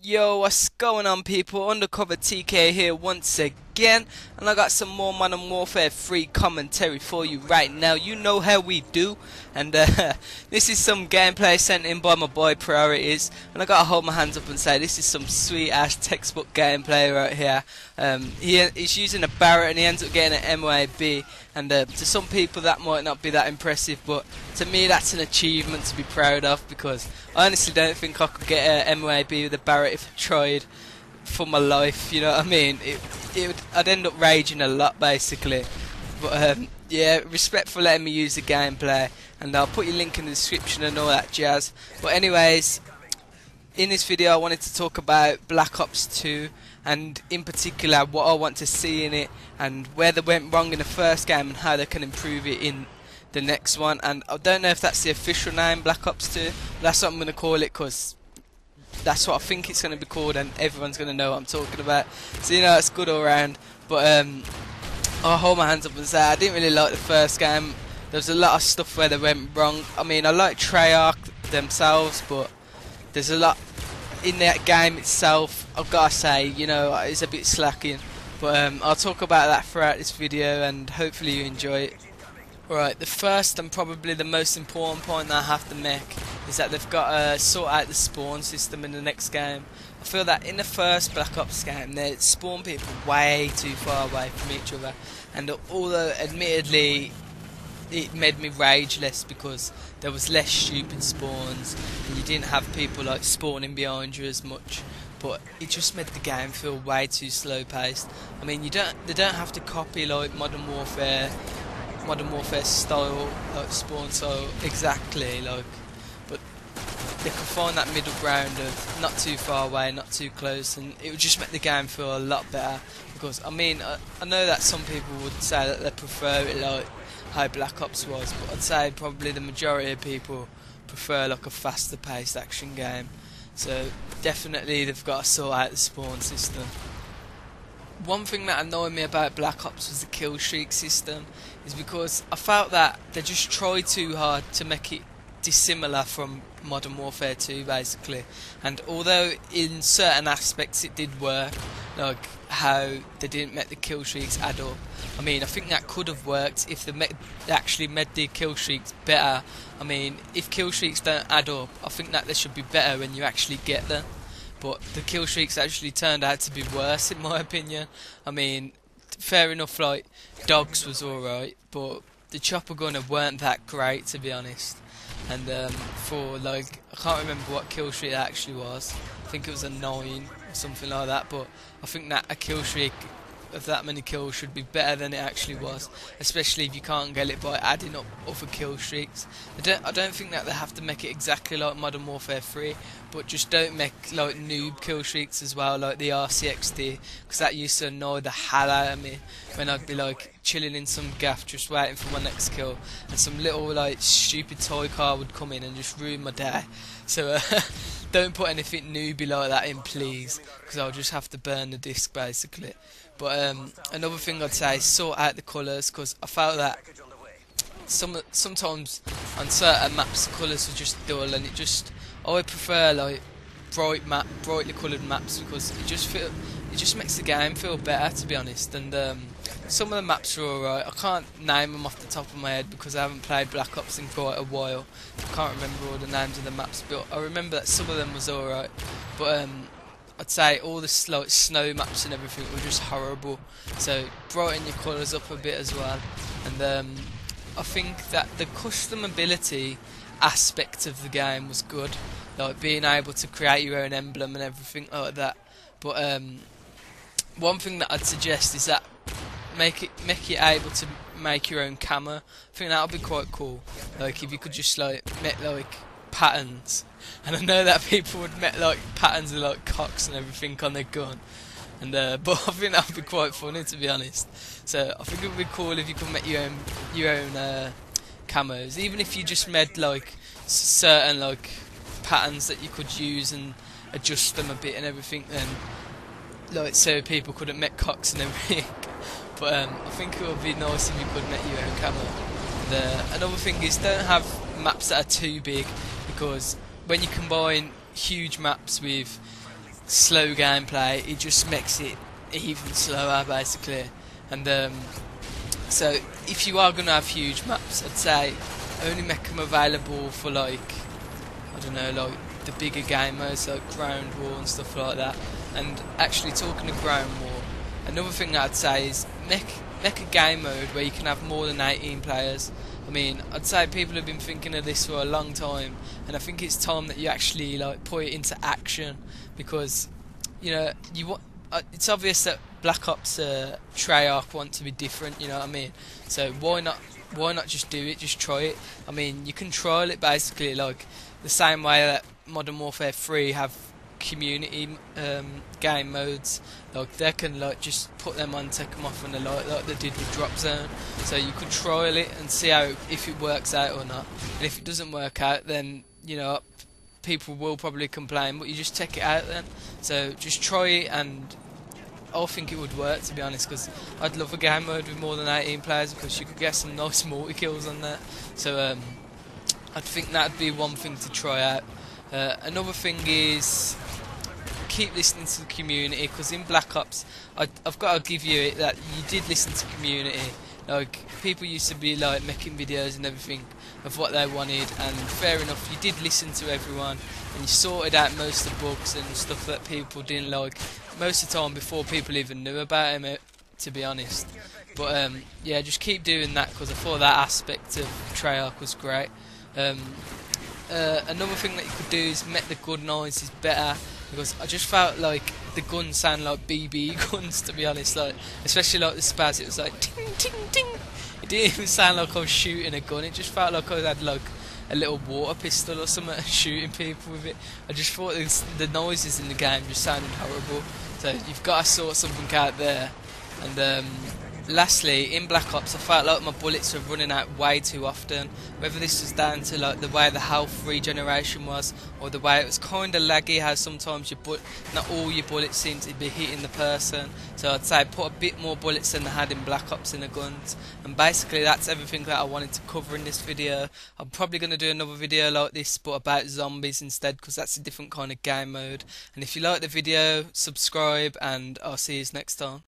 Yo, what's going on, people? Undercover TK here once again, and I got some more Modern Warfare 3 commentary for you right now. You know how we do, and this is some gameplay sent in by my boy Priorities, and I gotta hold my hands up and say this is some sweet ass textbook gameplay right here. He's using a Barrett and he ends up getting an Mw3, and to some people that might not be that impressive, but to me that's an achievement to be proud of, because I honestly don't think I could get a Mw3 with a Barrett if I tried for my life. You know what I mean? I'd end up raging a lot basically. But yeah, respect for letting me use the gameplay, and I'll put your link in the description and all that jazz. But anyways, in this video I wanted to talk about Black Ops 2, and in particular what I want to see in it, and where they went wrong in the first game and how they can improve it in the next one. And I don't know if that's the official name, Black Ops 2, but that's what I'm going to call it, because that's what I think it's going to be called, and everyone's going to know what I'm talking about. So you know, it's good all round. But I'll hold my hands up and say I didn't really like the first game. There was a lot of stuff where they went wrong. I mean, I like Treyarch themselves, but there's a lot in that game itself, I've got to say, you know, it's a bit slacking. But I'll talk about that throughout this video, and hopefully you enjoy it. Alright, the first and probably the most important point that I have to make is that they've got to sort out the spawn system in the next game. I feel that in the first Black Ops game they spawn people way too far away from each other, and although admittedly it made me rage less because there was less stupid spawns and you didn't have people like spawning behind you as much, but it just made the game feel way too slow paced. I mean, they don't have to copy like Modern Warfare style, like spawn style exactly, like, but they can find that middle ground of not too far away, not too close, and it would just make the game feel a lot better. Because I mean, I know that some people would say that they prefer it like how Black Ops was, but I'd say probably the majority of people prefer like a faster paced action game. So definitely they've got to sort out the spawn system. One thing that annoyed me about Black Ops was the kill streak system, is because I felt that they just tried too hard to make it dissimilar from Modern Warfare 2 basically, and although in certain aspects it did work, like how they didn't make the kill streaks add up, I mean, I think that could have worked if they actually made the kill streaks better. I mean, if kill streaks don't add up, I think that they should be better when you actually get them. But the kill streaks actually turned out to be worse in my opinion. I mean, fair enough, like Dogs was alright, but the chopper gunner weren't that great, to be honest. And for like, I can't remember what kill streak it actually was. I think it was a 9 or something like that, but I think that a kill streak of that many kills should be better than it actually was, especially if you can't get it by adding up other kill streaks. I don't think that they have to make it exactly like Modern Warfare 3, but just don't make like noob kill streaks as well, like the RCXD, because that used to annoy the hell out of me when I'd be like chilling in some gaff just waiting for my next kill, and some little like stupid toy car would come in and just ruin my day. So don't put anything newbie like that in, please, because I'll just have to burn the disc basically. But another thing I'd say is sort out the colours, because I felt that sometimes on certain maps the colours are just dull, and I would prefer like brightly coloured maps, because it just makes the game feel better, to be honest. And some of the maps are alright. I can't name them off the top of my head because I haven't played Black Ops in quite a while. I can't remember all the names of the maps, but I remember that some of them was alright. But I'd say all the like snow maps and everything were just horrible. So brighten your colours up a bit as well. And I think that the customability aspect of the game was good, like being able to create your own emblem and everything like that. But one thing that I'd suggest is that make it able to make your own camo. I think that would be quite cool. Like if you could just like make like patterns, and I know that people would make like patterns of like cocks and everything on their gun, and but I think that would be quite funny, to be honest. So I think it would be cool if you could make your own camos, even if you just made like certain like patterns that you could use and adjust them a bit and everything, then like so people couldn't make cocks and everything. But I think it would be nice if you could make your own camo. And another thing is, don't have maps that are too big, because when you combine huge maps with slow gameplay, it just makes it even slower basically. And so if you are gonna have huge maps, I'd say only make them available for like, I don't know, like the bigger game modes like ground war and stuff like that. And actually talking of ground war, another thing that I'd say is make a game mode where you can have more than 18 players. I mean, I'd say people have been thinking of this for a long time, and I think it's time that you actually like put it into action, because you know it's obvious that Black Ops Treyarch want to be different. You know what I mean? So why not just do it? Just try it. I mean, you can trial it basically like the same way that Modern Warfare 3 have community game modes. Like they can like just put them on, take them off, and like they did with Drop Zone. So you could trial it and see how if it works out or not. And if it doesn't work out, then you know people will probably complain. But you just check it out then. So just try it, and I think it would work, to be honest, because I'd love a game mode with more than 18 players, because you could get some nice multi-kills on there. So I think that'd be one thing to try out. Another thing is keep listening to the community, because in Black Ops I've got to give you it that you did listen to community. Like people used to be like making videos and everything of what they wanted, and fair enough, you did listen to everyone and you sorted out most of the bugs and stuff that people didn't like most of the time before people even knew about him, to be honest. But yeah, just keep doing that, because I thought that aspect of Treyarch was great. Another thing that you could do is make the gun noises better, because I just felt like the guns sound like BB guns, to be honest. Like especially like the spaz, it was like ting ting ting. It didn't even sound like I was shooting a gun. It just felt like I had like a little water pistol or something shooting people with it. I just thought the noises in the game just sounded horrible. So you've got to sort something out there. And lastly, in Black Ops, I felt like my bullets were running out way too often. Whether this was down to like the way the health regeneration was, or the way it was kind of laggy, how sometimes not all your bullets seem to be hitting the person. So I'd say put a bit more bullets than they had in Black Ops in the guns. And basically that's everything that I wanted to cover in this video. I'm probably going to do another video like this, but about zombies instead, because that's a different kind of game mode. And if you like the video, subscribe, and I'll see you next time.